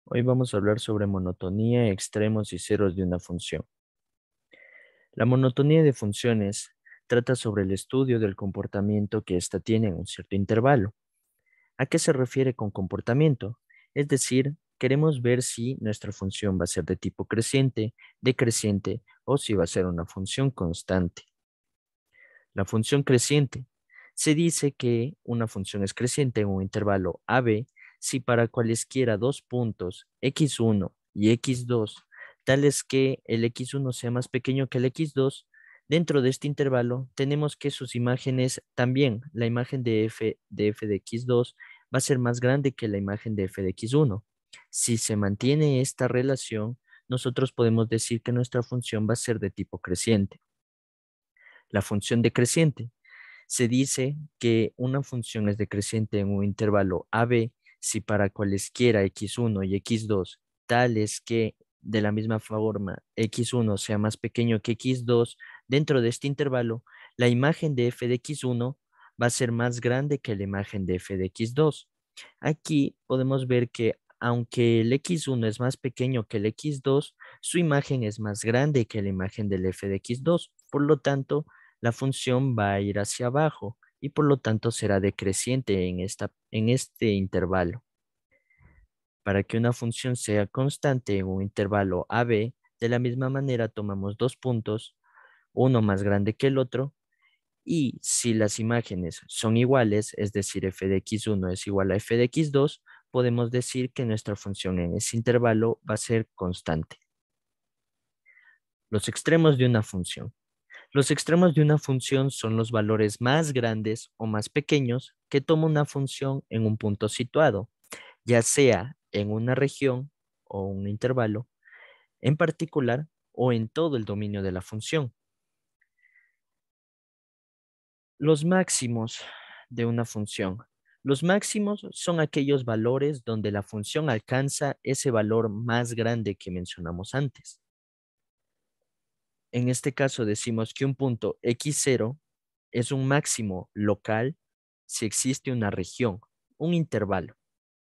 Hoy vamos a hablar sobre monotonía, extremos y ceros de una función. La monotonía de funciones trata sobre el estudio del comportamiento que ésta tiene en un cierto intervalo. ¿A qué se refiere con comportamiento? Es decir, queremos ver si nuestra función va a ser de tipo creciente, decreciente o si va a ser una función constante. La función creciente. Se dice que una función es creciente en un intervalo AB si para cualesquiera dos puntos x1 y x2, tales que el x1 sea más pequeño que el x2, dentro de este intervalo tenemos que sus imágenes también, la imagen de f de x2 va a ser más grande que la imagen de f de x1. Si se mantiene esta relación, nosotros podemos decir que nuestra función va a ser de tipo creciente. La función decreciente. Se dice que una función es decreciente en un intervalo AB si para cualesquiera x1 y x2, tales que de la misma forma x1 sea más pequeño que x2, dentro de este intervalo, la imagen de f de x1 va a ser más grande que la imagen de f de x2. Aquí podemos ver que aunque el x1 es más pequeño que el x2, su imagen es más grande que la imagen del f de x2. Por lo tanto, la función va a ir hacia abajo y por lo tanto será decreciente en este intervalo. Para que una función sea constante en un intervalo AB, de la misma manera tomamos dos puntos, uno más grande que el otro, y si las imágenes son iguales, es decir, f de x1 es igual a f de x2, podemos decir que nuestra función en ese intervalo va a ser constante. Los extremos de una función. Los extremos de una función son los valores más grandes o más pequeños que toma una función en un punto situado, ya sea en una región o un intervalo en particular o en todo el dominio de la función. Los máximos de una función. Los máximos son aquellos valores donde la función alcanza ese valor más grande que mencionamos antes. En este caso decimos que un punto x0 es un máximo local si existe una región, un intervalo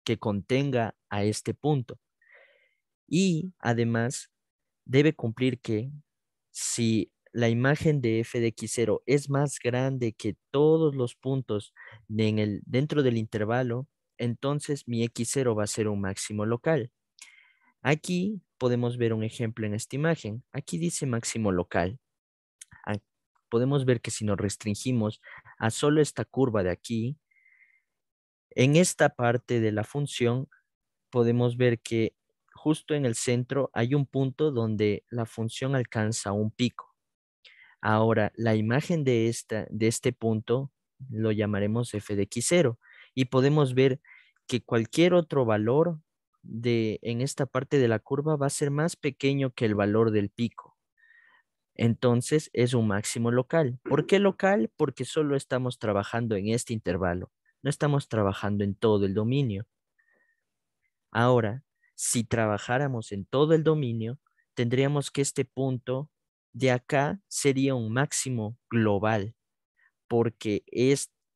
que contenga a este punto. Y además debe cumplir que si la imagen de f de x0 es más grande que todos los puntos dentro del intervalo, entonces mi x0 va a ser un máximo local. Aquí podemos ver un ejemplo en esta imagen. Aquí dice máximo local. Ah, podemos ver que si nos restringimos a solo esta curva de aquí, en esta parte de la función podemos ver que justo en el centro hay un punto donde la función alcanza un pico. Ahora, la imagen de este punto lo llamaremos f de x0 y podemos ver que cualquier otro valor en esta parte de la curva va a ser más pequeño que el valor del pico. Entonces es un máximo local. ¿Por qué local? Porque solo estamos trabajando en este intervalo, no estamos trabajando en todo el dominio. Ahora, si trabajáramos en todo el dominio, tendríamos que este punto de acá sería un máximo global, porque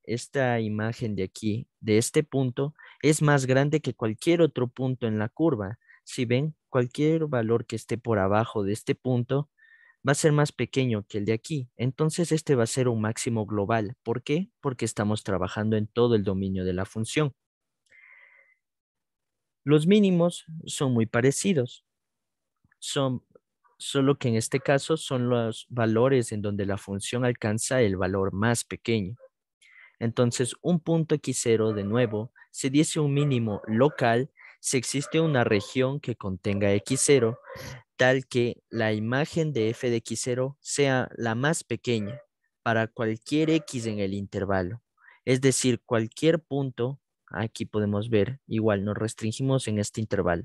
esta imagen de aquí, de este punto, es más grande que cualquier otro punto en la curva. Si ven, cualquier valor que esté por abajo de este punto va a ser más pequeño que el de aquí. Entonces, este va a ser un máximo global. ¿Por qué? Porque estamos trabajando en todo el dominio de la función. Los mínimos son muy parecidos. Son solo que en este caso son los valores en donde la función alcanza el valor más pequeño. Entonces, un punto x0 de nuevo se dice un mínimo local si existe una región que contenga x0, tal que la imagen de f de x0 sea la más pequeña para cualquier x en el intervalo. Es decir, cualquier punto, aquí podemos ver, igual nos restringimos en este intervalo.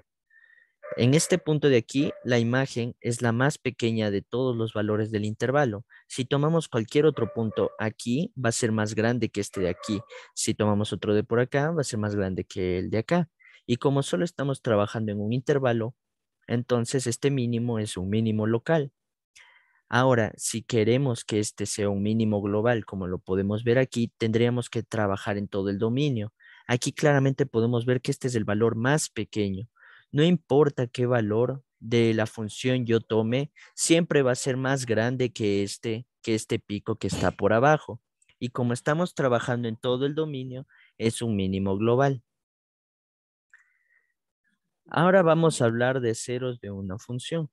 En este punto de aquí, la imagen es la más pequeña de todos los valores del intervalo. Si tomamos cualquier otro punto aquí, va a ser más grande que este de aquí. Si tomamos otro de por acá, va a ser más grande que el de acá. Y como solo estamos trabajando en un intervalo, entonces este mínimo es un mínimo local. Ahora, si queremos que este sea un mínimo global, como lo podemos ver aquí, tendríamos que trabajar en todo el dominio. Aquí claramente podemos ver que este es el valor más pequeño. No importa qué valor de la función yo tome, siempre va a ser más grande que este pico que está por abajo. Y como estamos trabajando en todo el dominio, es un mínimo global. Ahora vamos a hablar de ceros de una función.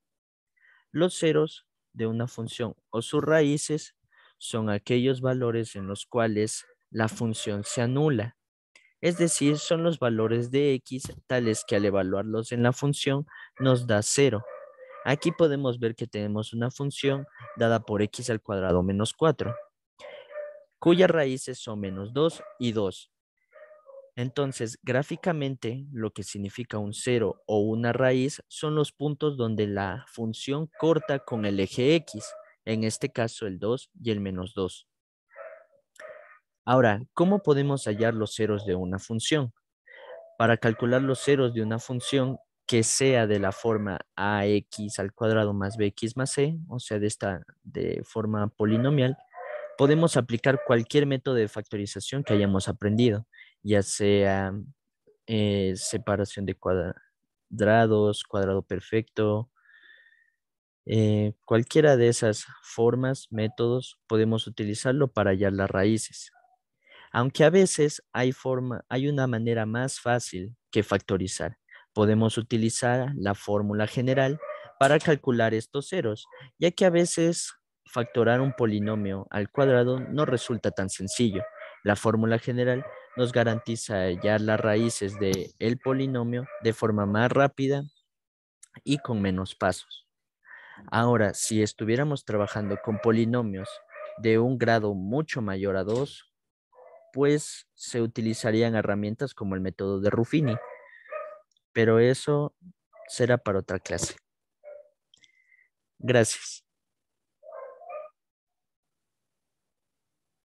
Los ceros de una función o sus raíces son aquellos valores en los cuales la función se anula. Es decir, son los valores de x tales que al evaluarlos en la función nos da cero. Aquí podemos ver que tenemos una función dada por x al cuadrado menos 4, cuyas raíces son menos 2 y 2. Entonces, gráficamente, lo que significa un cero o una raíz son los puntos donde la función corta con el eje x, en este caso el 2 y el menos 2. Ahora, ¿cómo podemos hallar los ceros de una función? Para calcular los ceros de una función que sea de la forma ax al cuadrado más bx más c, o sea, de forma polinomial, podemos aplicar cualquier método de factorización que hayamos aprendido, ya sea separación de cuadrados, cuadrado perfecto, cualquiera de esas formas, métodos, podemos utilizarlo para hallar las raíces. Aunque a veces hay una manera más fácil que factorizar. Podemos utilizar la fórmula general para calcular estos ceros, ya que a veces factorar un polinomio al cuadrado no resulta tan sencillo. La fórmula general nos garantiza hallar las raíces del polinomio de forma más rápida y con menos pasos. Ahora, si estuviéramos trabajando con polinomios de un grado mucho mayor a 2, pues se utilizarían herramientas como el método de Ruffini, pero eso será para otra clase. Gracias.